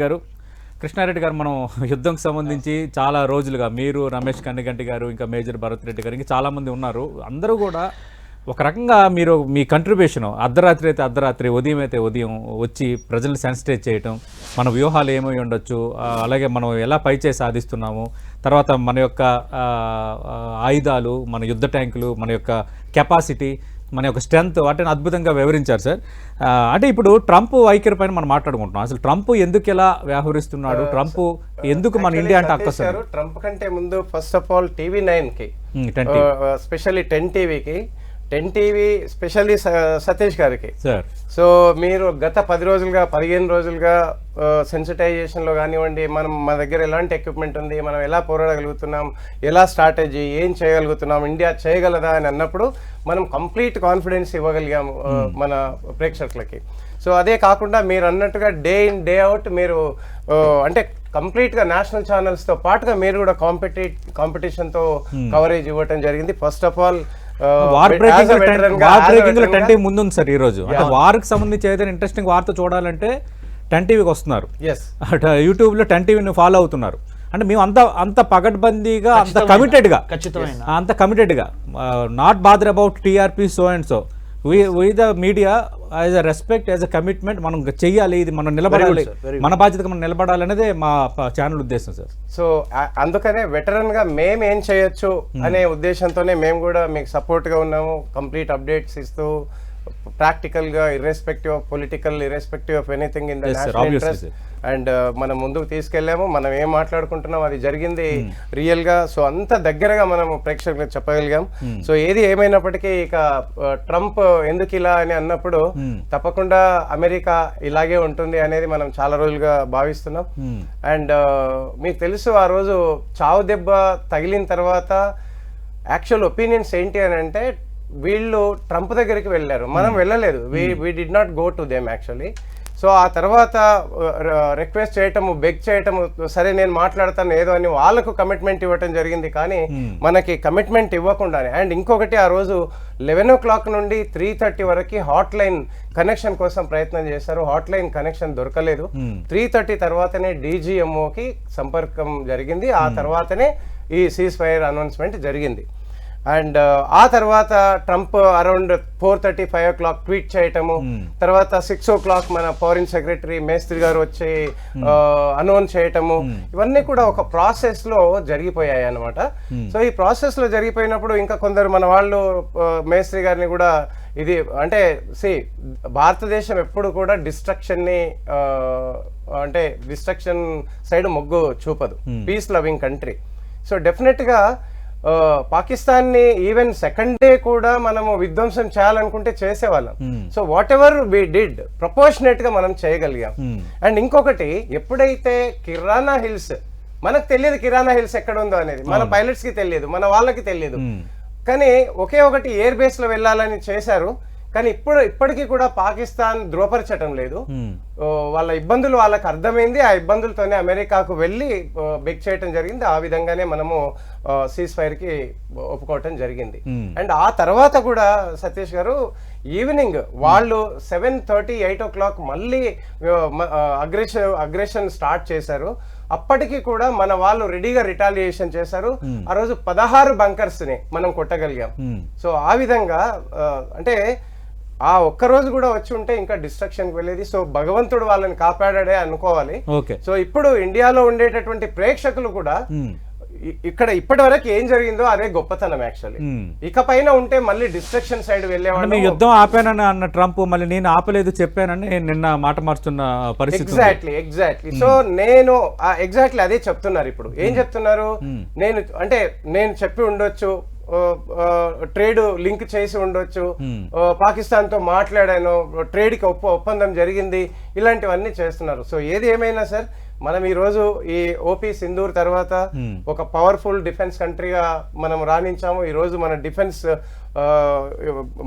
గారు కృష్ణారెడ్డి గారు మనం యుద్ధంకి సంబంధించి చాలా రోజులుగా మీరు రమేష్ కన్నిగంటి గారు ఇంకా మేజర్ భరత్ రెడ్డి గారు ఇంకా చాలామంది ఉన్నారు. అందరూ కూడా ఒక రకంగా మీరు మీ కంట్రిబ్యూషన్ అర్ధరాత్రి అయితే అర్ధరాత్రి, ఉదయం అయితే ఉదయం వచ్చి ప్రజల్ని సెన్సిటైజ్ చేయటం, మన వ్యూహాలు ఏమై ఉండొచ్చు, అలాగే మనం ఎలా పైచేయి సాధిస్తున్నాము, తర్వాత మన యొక్క ఆయుధాలు, మన యుద్ధ ట్యాంకులు, మన యొక్క కెపాసిటీ, మన యొక్క స్ట్రెంత్ వాటిని అద్భుతంగా వివరించారు సార్. అంటే ఇప్పుడు ట్రంప్ వైఖరి పైన మనం మాట్లాడుకుంటున్నాం. అసలు ట్రంప్ ఎందుకు ఇలా వ్యవహరిస్తున్నాడు, ట్రంప్ ఎందుకు మన ఇండియా అంటే అక్కసారు? ట్రంప్ కంటే ముందు ఫస్ట్ ఆఫ్ ఆల్ టీవీ9కి, స్పెషల్లీ 10 టీవీకి, 10 టీవీ స్పెషల్లీ సతీష్ గారికి సార్. సో మీరు గత 10 రోజులుగా 15 రోజులుగా సెన్సిటైజేషన్లో కానివ్వండి, మన దగ్గర ఎలాంటి ఎక్విప్మెంట్ ఉంది, మనం ఎలా పోరాడగలుగుతున్నాం, ఎలా స్ట్రాటజీ, ఏం చేయగలుగుతున్నాం, ఇండియా చేయగలదా అని అన్నప్పుడు మనం కంప్లీట్ కాన్ఫిడెన్స్ ఇవ్వగలిగాము మన ప్రేక్షకులకి. సో అదే కాకుండా మీరు అన్నట్టుగా డే ఇన్ డే అవుట్ మీరు అంటే కంప్లీట్గా నేషనల్ ఛానల్స్తో పాటుగా మీరు కూడా కాంపిటీషన్తో కవరేజ్ ఇవ్వటం జరిగింది. First of all war breaking లో 10 టీవీ ముందు ఉంది సార్. ఈ రోజు అంటే వార్ కి సంబంధించి ఏదైనా ఇంట్రెస్టింగ్ వార్త చూడాలంటే 10 టీవీకి వస్తున్నారు, యూట్యూబ్ లో 10 టీవీని ఫాలో అవుతున్నారు. అంటే మేము అంత పగడ్బందీగా అంత కమిటెడ్గా not bother about TRP so and so, we the media as a respect, as a commitment మనం చెయ్యాలి, ఇది మనం నిలబడాలి, మన బాధ్యతగా మనం నిలబడాలి అనేది మా ఛానల్ ఉద్దేశం సార్. సో అందుకనే వెటరన్ గా మేము ఏం చేయొచ్చు అనే ఉద్దేశంతోనే మేము కూడా మీకు సపోర్ట్ గా ఉన్నాము. కంప్లీట్ అప్డేట్స్ ఇస్తూ ప్రాక్టికల్ గా, irrespective of political, irrespective of anything in the national interest, and మనం ముందుకు తీసుకెళ్ళాము. మనం ఏం మాట్లాడుకుంటున్నాం అది జరిగింది రియల్ గా. సో అంత దగ్గరగా మనం ప్రేక్షకులకు చెప్పగలిగాం. సో ఏది ఏమైనప్పటికీ ఇక ట్రంప్ ఎందుకు ఇలా అని అన్నప్పుడు తప్పకుండా అమెరికా ఇలాగే ఉంటుంది అనేది మనం చాలా రోజులుగా భావిస్తున్నాం. అండ్ మీకు తెలుసు ఆ రోజు చావు దెబ్బ తగిలిన తర్వాత యాక్చువల్ ఒపీనియన్స్ ఏంటి అని అంటే, వీళ్ళు ట్రంప్ దగ్గరికి వెళ్ళారు, మనం వెళ్ళలేదు. We did not go to them actually. So ఆ తర్వాత రిక్వెస్ట్ చేయటము, బెగ్ చేయటము, సరే నేను మాట్లాడతాను ఏదో అని వాళ్ళకు కమిట్మెంట్ ఇవ్వటం జరిగింది. కానీ మనకి కమిట్మెంట్ ఇవ్వకుండానే, అండ్ ఇంకొకటి ఆ రోజు 11 o'clock నుండి 3:30 వరకు హాట్ లైన్ కనెక్షన్ కోసం ప్రయత్నం చేశారు. హాట్ లైన్ కనెక్షన్ దొరకలేదు. 3:30 తర్వాతనే DGMOకి సంపర్కం జరిగింది. ఆ తర్వాతనే ఈ సీజ్ ఫైర్ అనౌన్స్మెంట్ జరిగింది. అండ్ ఆ తర్వాత ట్రంప్ అరౌండ్ 4:30, 5 o'clock ట్వీట్ చేయటము, తర్వాత 6 o'clock మన ఫారిన్ సెక్రటరీ మేస్త్రి గారు వచ్చి అనౌన్స్ చేయటము, ఇవన్నీ కూడా ఒక ప్రాసెస్ లో జరిగిపోయాయి అనమాట. సో ఈ ప్రాసెస్ లో జరిగిపోయినప్పుడు ఇంకా కొందరు మన వాళ్ళు మేస్త్రి గారిని కూడా ఇది అంటే భారతదేశం ఎప్పుడు కూడా డిస్ట్రక్షన్ సైడ్ మొగ్గు చూపదు, peace loving country. So definite గా పాకిస్తాన్ని ఈవెన్ సెకండ్ డే కూడా మనము విధ్వంసం చేయాలనుకుంటే చేసేవాళ్ళం. So whatever we did proportionate గా మనం చేయగలిగాం. అండ్ ఇంకొకటి, ఎప్పుడైతే కిరాణా హిల్స్, మనకు తెలియదు కిరాణా హిల్స్ ఎక్కడ ఉందో అనేది, మన పైలట్స్ కి తెలియదు, మన వాళ్ళకి తెలియదు, కానీ ఒకే ఒకటి ఎయిర్ బేస్ లో వెళ్ళాలని చేశారు. కానీ ఇప్పటికీ కూడా పాకిస్తాన్ ధృవపరచటం లేదు. వాళ్ళ ఇబ్బందులు వాళ్ళకి అర్థమైంది. ఆ ఇబ్బందులతోనే అమెరికాకు వెళ్ళి బెగ్ చేయటం జరిగింది. ఆ విధంగానే మనము సీజ్ ఫైర్ కి ఒప్పుకోవటం జరిగింది. అండ్ ఆ తర్వాత కూడా సతీష్ గారు ఈవినింగ్ వాళ్ళు 7:30, 8 o'clock మళ్ళీ అగ్రెషన్ స్టార్ట్ చేశారు. అప్పటికి కూడా మన వాళ్ళు రెడీగా రిటాలియేషన్ చేశారు. ఆ రోజు 16 బంకర్స్ ని మనం కొట్టగలిగాం. సో ఆ విధంగా అంటే ఆ ఒక్కరోజు కూడా వచ్చి ఉంటే ఇంకా డిస్ట్రక్షన్ వెళ్ళేది. సో భగవంతుడు వాళ్ళని కాపాడాడే అనుకోవాలి. సో ఇప్పుడు ఇండియాలో ఉండేటటువంటి ప్రేక్షకులు కూడా ఇక్కడ ఇప్పటి వరకు ఏం జరిగిందో అదే గొప్పతనం యాక్చువల్లీ. ఇక పైన ఉంటే మళ్ళీ డిస్ట్రక్షన్ సైడ్ వెళ్ళేవాళ్ళు. యుద్ధం ఆపానని అన్న ట్రంప్ మళ్ళీ నేను ఆపలేదు చెప్పానని నిన్న మాట మార్చున్న పరిస్థితి. ఎగ్జాక్ట్లీ. సో నేను ఎగ్జాక్ట్లీ అదే చెప్తున్నారు. ఇప్పుడు ఏం చెప్తున్నారు, నేను చెప్పి ఉండొచ్చు, ట్రేడ్ లింక్ చేసి ఉండొచ్చు, పాకిస్తాన్ తో మాట్లాడాను, ట్రేడ్ కి ఒప్పందం జరిగింది, ఇలాంటివన్నీ చేస్తున్నారు. సో ఏది ఏమైనా సార్, మనం ఈ రోజు ఈ ఓపీ సింధూర్ తర్వాత ఒక పవర్ఫుల్ డిఫెన్స్ కంట్రీగా మనం రాణించాము. ఈ రోజు మన డిఫెన్స్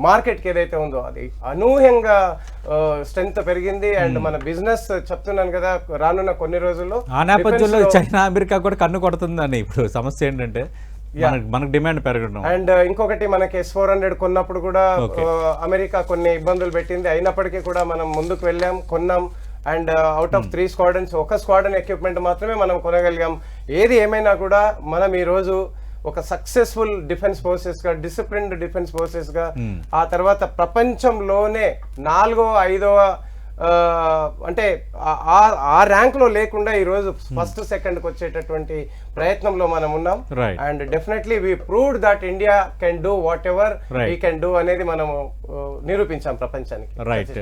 మార్కెట్ కి ఏదైతే ఉందో అది అనూహ్యంగా స్ట్రెంగ్త్ పెరిగింది. అండ్ మన బిజినెస్ చెప్తున్నాను కదా, రానున్న కొన్ని రోజుల్లో ఆ నేపథ్యంలో చైనా అమెరికా కూడా కన్ను కొడుతుందని ఇప్పుడు సమస్య ఏంటంటే మనకు డిమాండ్ పెరగడం. అండ్ ఇంకొకటి మనకి S-400 కొన్నప్పుడు కూడా అమెరికా కొన్ని ఇబ్బందులు పెట్టింది. అయినప్పటికీ కూడా మనం ముందుకు వెళ్ళాం, కొన్నాం. అండ్ అవుట్ ఆఫ్ 3 స్క్వాడ్రన్స్ ఒక స్క్వాడ్రన్ ఎక్విప్మెంట్ మాత్రమే మనం కొనగలిగాం. ఏది ఏమైనా కూడా మనం ఈరోజు ఒక సక్సెస్ఫుల్ డిఫెన్స్ ఫోర్సెస్ గా, డిసిప్లిన్డ్ డిఫెన్స్ ఫోర్సెస్ గా, ఆ తర్వాత ప్రపంచంలోనే 4వ 5వ అంటే ఆ ర్యాంక్ లో లేకుండా ఈ రోజు ఫస్ట్ సెకండ్ కి వచ్చేటటువంటి ప్రయత్నంలో మనం ఉన్నాం. And definitely we proved that India can do whatever we can do అనేది మనము నిరూపించాం ప్రపంచానికి. రైట్.